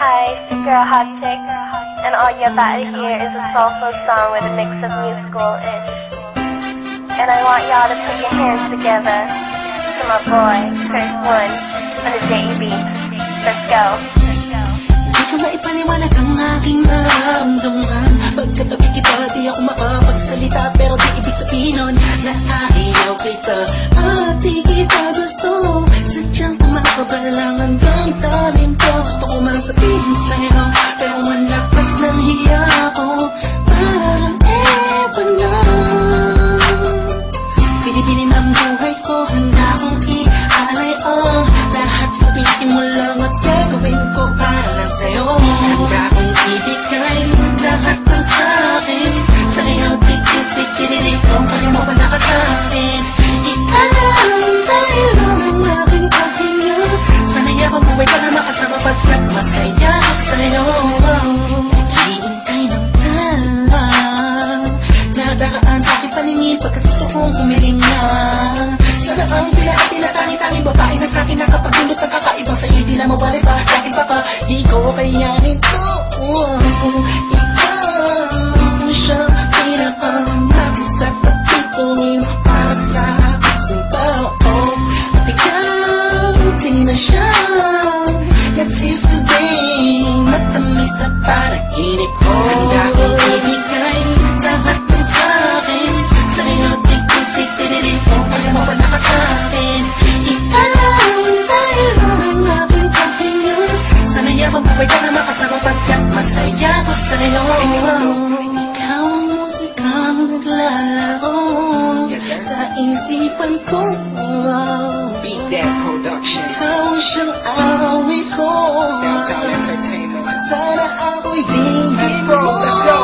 Hi, it's your girl Hot Chick, and all you're about to hear is a soulful song with a mix of musical-ish. And I want y'all to put your hands together to my boy, Chris One, on the JB. Let's go. Di ko maipaliwanag ang aking nararamdaman. Pagkatabi kita, di ako makapagsalita, pero di ibig sabihin nun na ayaw kita at di kita gusto. Sadyang kumakabalang hanggang tamin ko. Gusto ko man sabihin sa'yo, pero malakas ng hiya ko. Parang ewan lang. Pinipinin ang buhay ko, handa kong ialay ang lahat. Sabihin mo lang at gagawin ko para lang sa'yo. Handa kong ibigay lahat ng sa'kin. Sa'yo, tik-tik-tik-tik-tik, kung kaya mo wala ka sa'kin. Ikaw dahil lang ang aking pahinga. Sana'y abang buhay ka na makasama pagkat masaya ka sa'yo. Naghihintay ng talang nadaraan sa'king paningin pagkat gusto kong umiling na. Sana ang pinakati na tangi-tangi babae na sa'kin nakapagdulot ng kakaibang sa'yo di na mawalay pa. Dahil baka di ko kayanin to. Ikaw siya pinaka-nagistag na pituin para sa aking tao. At ikaw din na siya nagsisilbing matamis na panaginip ko. Handa kong ibigay lahat ng sa'kin. Sa'yo tik-tik-tik-tik-tik, kung kaya mo wala ka sa'kin. Ikaw dahil lang ang aking paghinga. Sana'y abang buhay ka na makasama pagkat masaya ko sa'yo. Ikaw ang musikang naglalaro sa isipan ko. Beat That Production. Ikaw siyang awit ko. Downtown Entertainment. Sana ako'y dinggin mo. Let's go.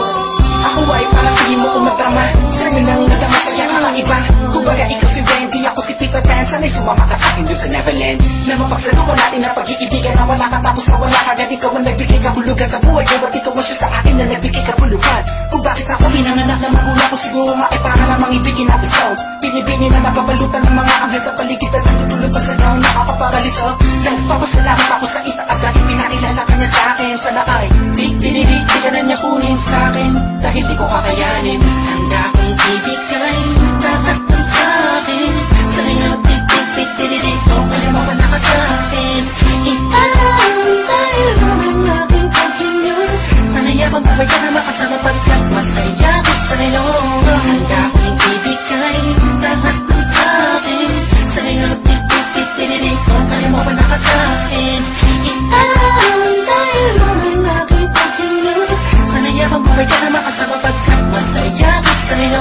Ako ay parang tingin mo kung magdrama. Sa'yo lang nagama sa kaya kakaiba. Kumbaga ikaw si Wendy, ako si Peter Pan. Sana'y sumama ka sa'kin dun sa Neverland. Na mapagsaluhan natin ang pag-iibigan na wala ka tapos na wala ka. Ikaw ang nagbigay kahulugan sa buhay ko at ikaw ang siya sa akin na nagbigay kahulugan. Kung bakit ako pinanganak na magulang ko, siguro nga ay para lamang ibigin ang isang binibini na napapalutan ng mga anghel sa paligitan. Nagtutulot pa sa daw nakakaparaliso. Nagpapasalamat ako sa itaas dahil pinakilala ka niya sa akin. Sana ay di ka na niya kunin sa akin dahil di ko kakayanin. Handa kong ibigay lahat ng sa'kin. Sa'yo tik-tik-tik-tik-tik, kung kaya mo wala ka sa'kin. Ikaw dahil lang ang aking paghinga. Sana'y abang buhay ka na makasama pagkat masaya ko sa'yo. Handa kong ibigay lahat ng sa'kin. Sa'yo tik-tik-tik-tik-tik, kung kaya mo wala ka sa'kin. Ikaw dahil lang ang aking paghinga. Sana'y abang buhay ka na makasama pagkat masaya ko sa'yo.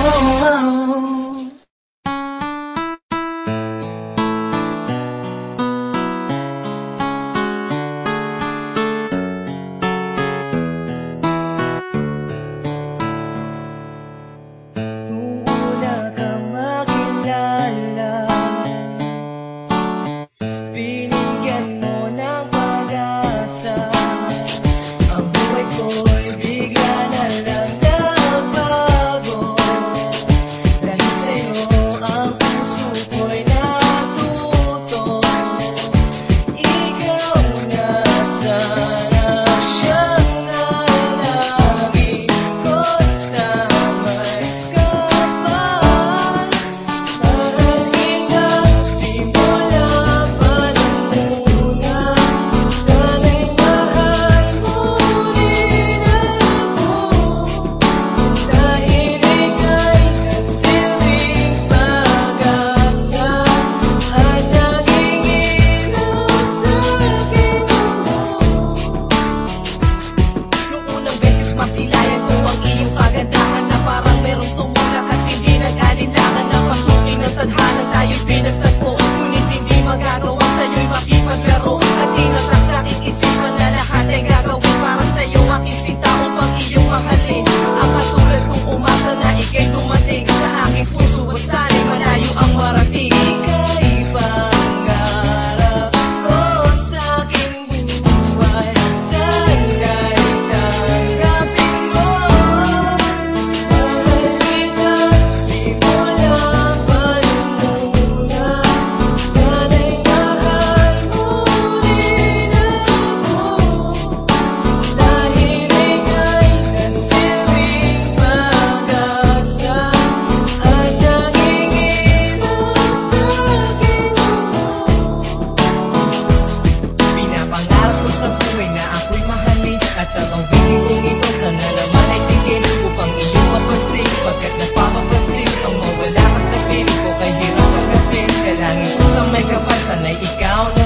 Bilangin ko sa may kapal, sana'y ikaw